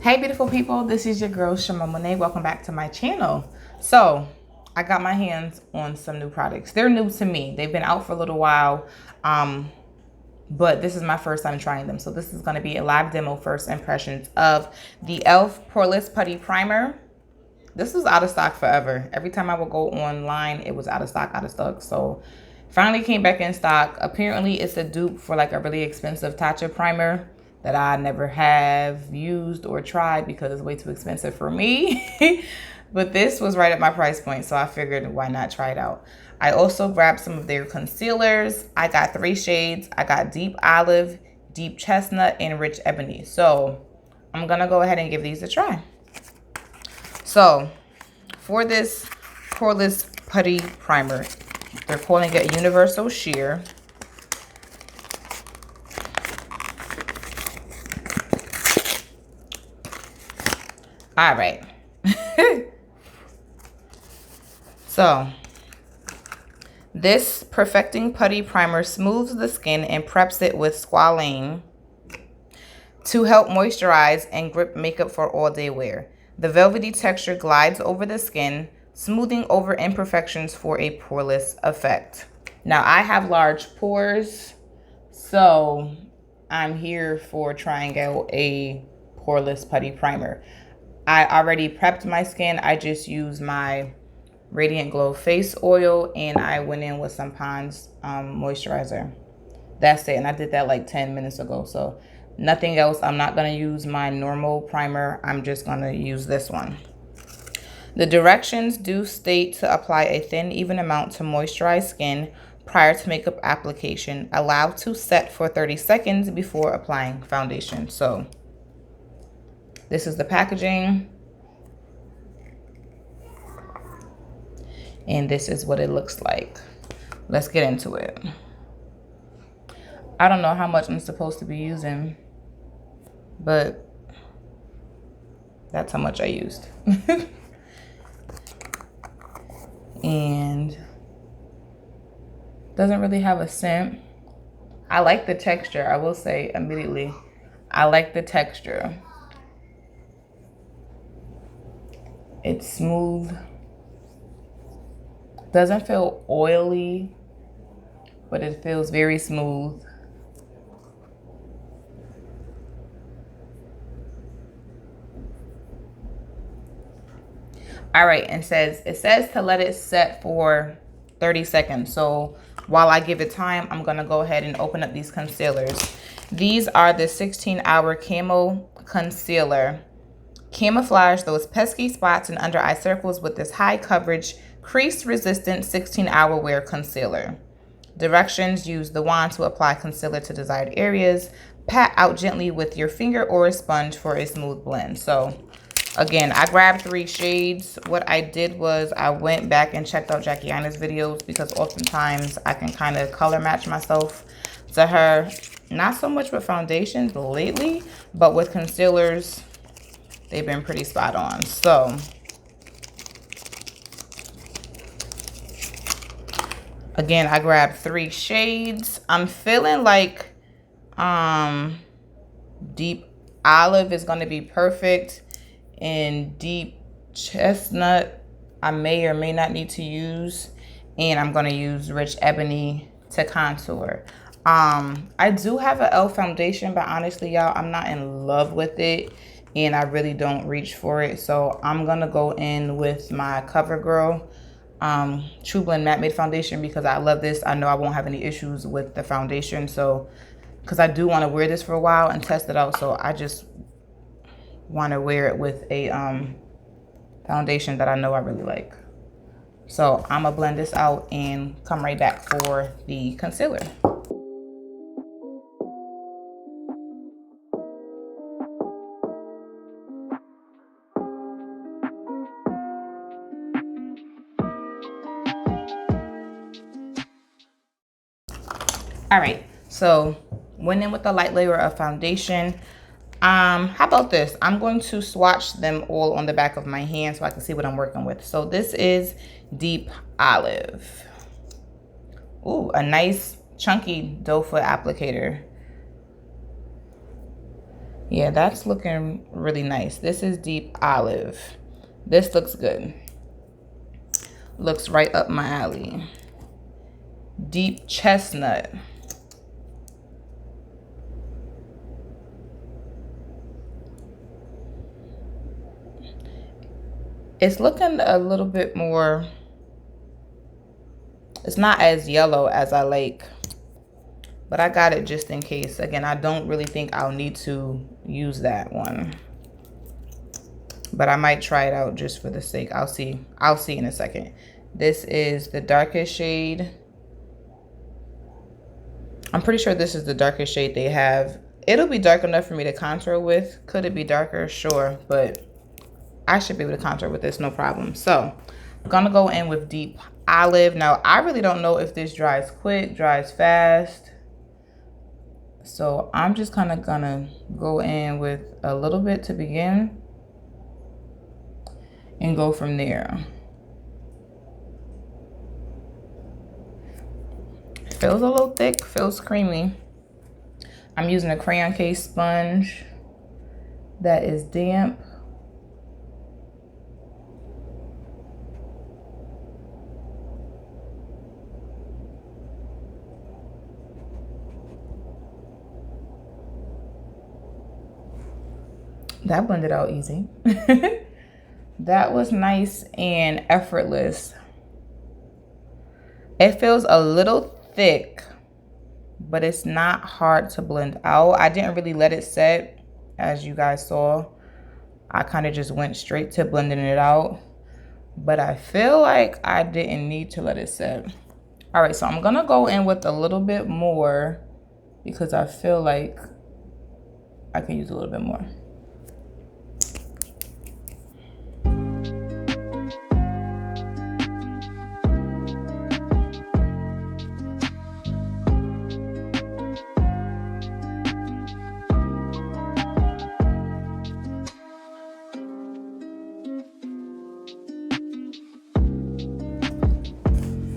Hey beautiful people, this is your girl Shama Monet. Welcome back to my channel. So I got my hands on some new products. They're new to me. They've been out for a little while, but this is my first time trying them. So this is going to be a live demo first impressions of the e.l.f. Poreless Putty Primer. This was out of stock forever. Every time I would go online, it was out of stock. So finally came back in stock. Apparently it's a dupe for like a really expensive Tatcha primer that I never have used or tried because it's way too expensive for me. But this was right at my price point, so I figured why not try it out. I also grabbed some of their concealers. I got 3 shades. I got Deep Olive, Deep Chestnut, and Rich Ebony. So I'm gonna go ahead and give these a try. So for this Poreless Putty Primer, they're calling it Universal Sheer. All right. So this Perfecting Putty Primer smooths the skin and preps it with squalane to help moisturize and grip makeup for all day wear. The velvety texture glides over the skin, smoothing over imperfections for a poreless effect. Now I have large pores, so I'm here for trying out a poreless putty primer. I already prepped my skin. I just used my Radiant Glow face oil and I went in with some Pond's moisturizer. That's it, and I did that like 10 minutes ago, so nothing else. I'm not going to use my normal primer. I'm just going to use this one. The directions do state to apply a thin, even amount to moisturize skin prior to makeup application. Allow to set for 30 seconds before applying foundation. So this is the packaging. And this is what it looks like. Let's get into it. I don't know how much I'm supposed to be using, but that's how much I used. And doesn't really have a scent. I like the texture. I will say immediately, I like the texture. It's smooth. Doesn't feel oily, but it feels very smooth. All right, and it says to let it set for 30 seconds. So while I give it time, I'm gonna go ahead and open up these concealers. These are the 16HR Camo Concealer. Camouflage those pesky spots and under eye circles with this high coverage, crease resistant 16-hour wear concealer. Directions: use the wand to apply concealer to desired areas. Pat out gently with your finger or a sponge for a smooth blend. So again, I grabbed 3 shades. What I did was I went back and checked out Jackie Aina's videos because oftentimes I can kind of color match myself to her. Not so much with foundations lately, but with concealers, they've been pretty spot on. So again, I grabbed 3 shades. I'm feeling like Deep Olive is going to be perfect. And Deep Chestnut, I may or may not need to use. And I'm going to use Rich Ebony to contour. I do have an e.l.f. foundation, but honestly, y'all, I'm not in love with it. And I really don't reach for it. So I'm going to go in with my Covergirl TruBlend Matte Made Foundation because I love this. I know I won't have any issues with the foundation. So, because I do want to wear this for a while and test it out. So I just want to wear it with a foundation that I know I really like. So I'm gonna blend this out and come right back for the concealer. All right, so went in with a light layer of foundation. How about this? I'm going to swatch them all on the back of my hand so I can see what I'm working with. So this is Deep Olive. Ooh, a nice chunky doe foot applicator. Yeah, that's looking really nice. This is Deep Olive. This looks good. Looks right up my alley. Deep Chestnut. It's looking a little bit more, it's not as yellow as I like, but I got it just in case. Again, I don't really think I'll need to use that one, but I might try it out just for the sake. I'll see in a second. This is the darkest shade. I'm pretty sure this is the darkest shade they have. It'll be dark enough for me to contour with. Could it be darker? Sure, but I should be able to contour with this, no problem. So I'm gonna go in with Deep Olive. Now, I really don't know if this dries quick, dries fast. So I'm just kind of gonna go in with a little bit to begin and go from there. Feels a little thick, feels creamy. I'm using a crayon case sponge that is damp. That blended out easy. That was nice and effortless. It feels a little thick, but it's not hard to blend out. I didn't really let it set, as you guys saw. I kind of just went straight to blending it out, but I feel like I didn't need to let it set. All right, so I'm gonna go in with a little bit more because I feel like I can use a little bit more.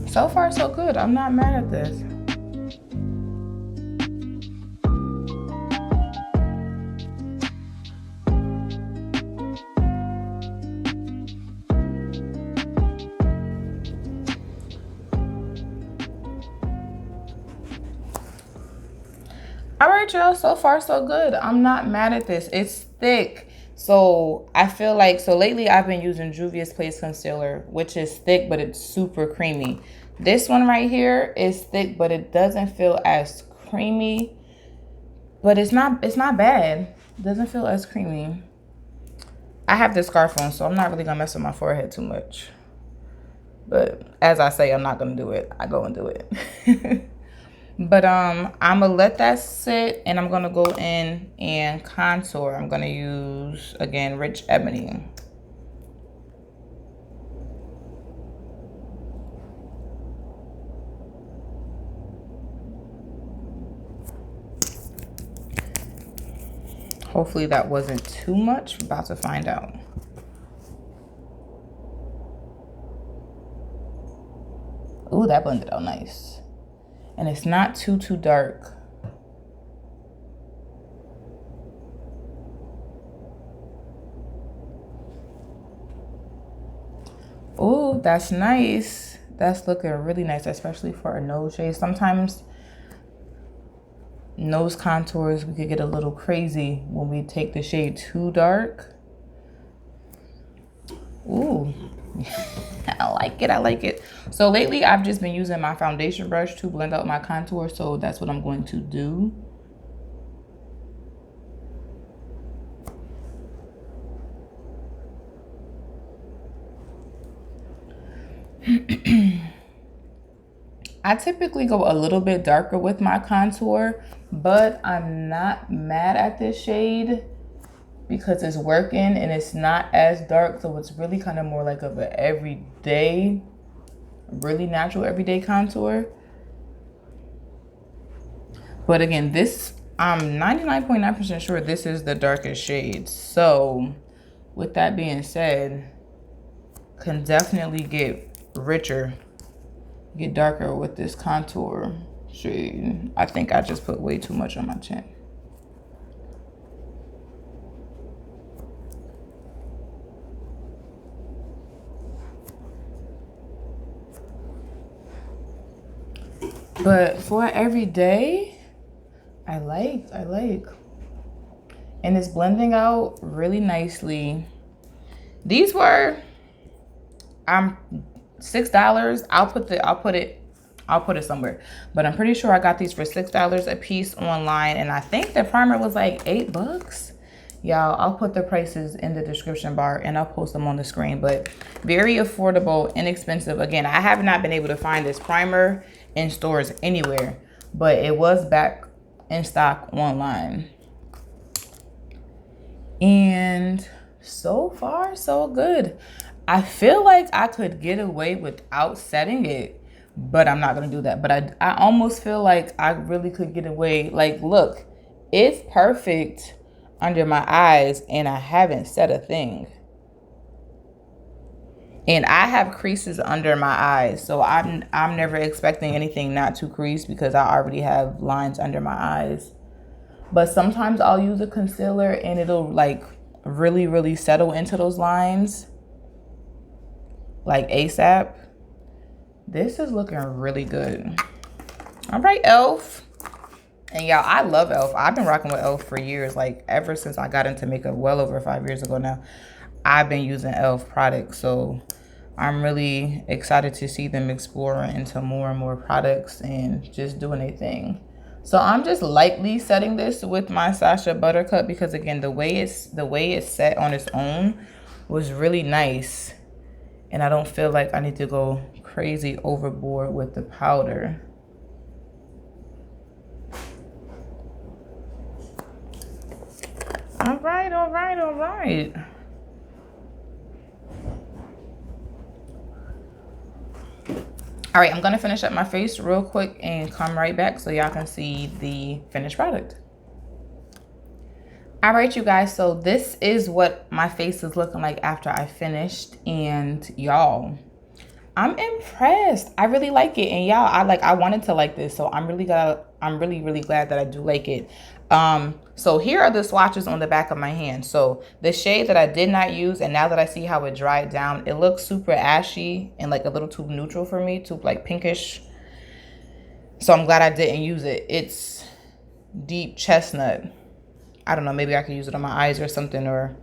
So far, so good. I'm not mad at this. All right, y'all, so far so good. I'm not mad at this. It's thick. So I feel like, so lately I've been using Juvia's Place Concealer, which is thick, but it's super creamy. This one right here is thick, but it doesn't feel as creamy, but it's not bad. It doesn't feel as creamy. I have this scarf on, so I'm not really gonna mess with my forehead too much. But as I say, I'm not gonna do it. I go and do it. But I'm gonna let that sit and I'm gonna go in and contour. I'm gonna use, again, Rich Ebony. Hopefully that wasn't too much. We're about to find out. Ooh, that blended out nice. And it's not too dark. Ooh, that's nice. That's looking really nice, especially for a nose shade. Sometimes nose contours, we could get a little crazy when we take the shade too dark. Ooh. I like it, I like it. So lately I've just been using my foundation brush to blend out my contour, so that's what I'm going to do. I typically go a little bit darker with my contour, but I'm not mad at this shade because it's working and it's not as dark, so it's really kind of more like of an everyday, really natural everyday contour. But again, this, I'm 99.9% sure this is the darkest shade. So with that being said, can definitely get richer, get darker with this contour shade. I think I just put way too much on my chin. But for every day, I like. And it's blending out really nicely. These were $6. I'll put it somewhere. But I'm pretty sure I got these for $6 a piece online, and I think the primer was like $8. Y'all, I'll put the prices in the description bar and I'll post them on the screen. But very affordable, inexpensive. Again, I have not been able to find this primer in stores anywhere, but it was back in stock online. And so far, so good. I feel like I could get away without setting it, but I'm not gonna do that. But I almost feel like I really could get away. Like, look, it's perfect under my eyes and I haven't set a thing. And I have creases under my eyes, so I'm never expecting anything not to crease because I already have lines under my eyes. But sometimes I'll use a concealer and it'll like really settle into those lines like ASAP. This is looking really good. All right, e.l.f. And y'all, I love e.l.f. I've been rocking with e.l.f. for years. Like ever since I got into makeup, well over 5 years ago now, I've been using e.l.f. products. So I'm really excited to see them exploring into more and more products and just doing their thing. So I'm just lightly setting this with my Sacha Buttercup because again, the way it's set on its own was really nice. And I don't feel like I need to go crazy overboard with the powder. All right. All right, I'm gonna finish up my face real quick and come right back so y'all can see the finished product. All right, you guys, so this is what my face is looking like after I finished, and y'all, I'm impressed. I really like it, and y'all, I wanted to like this, so I'm really glad that I do like it. So here are the swatches on the back of my hand. So the shade that I did not use, and now that I see how it dried down, it looks super ashy and like a little too neutral for me, too like pinkish. So I'm glad I didn't use it. It's deep chestnut. I don't know, maybe I could use it on my eyes or something or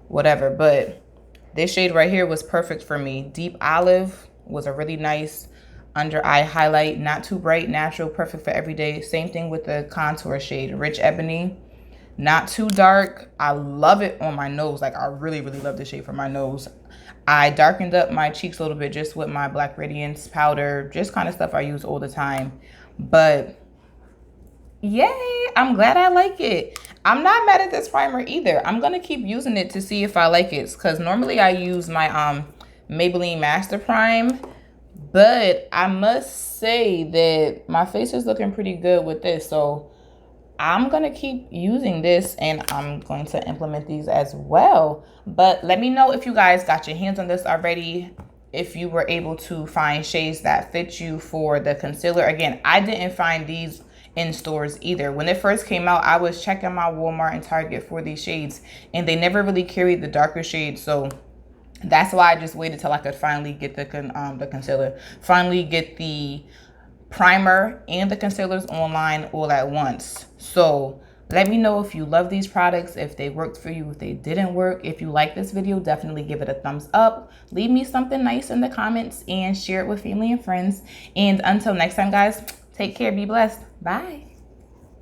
whatever, but this shade right here was perfect for me. Deep olive was a really nice under eye highlight, not too bright, natural, perfect for every day. Same thing with the contour shade, rich ebony, not too dark. I love it on my nose. Like I really love this shade for my nose. I darkened up my cheeks a little bit just with my black Radiance powder, just kind of stuff I use all the time. But yay, I'm glad I like it. I'm not mad at this primer either. I'm gonna keep using it to see if I like it, because normally I use my Maybelline Master Prime, but I must say that my face is looking pretty good with this, so I'm gonna keep using this and I'm going to implement these as well. But let me know if you guys got your hands on this already, if you were able to find shades that fit you for the concealer. Again, I didn't find these in stores either. When it first came out, I was checking my Walmart and Target for these shades and they never really carried the darker shades, so that's why I just waited till I could finally get the concealer, finally get the primer and the concealers online all at once. So let me know if you love these products, if they worked for you, if they didn't work. If you like this video, definitely give it a thumbs up. Leave me something nice in the comments and share it with family and friends. And until next time, guys, take care, be blessed. Bye.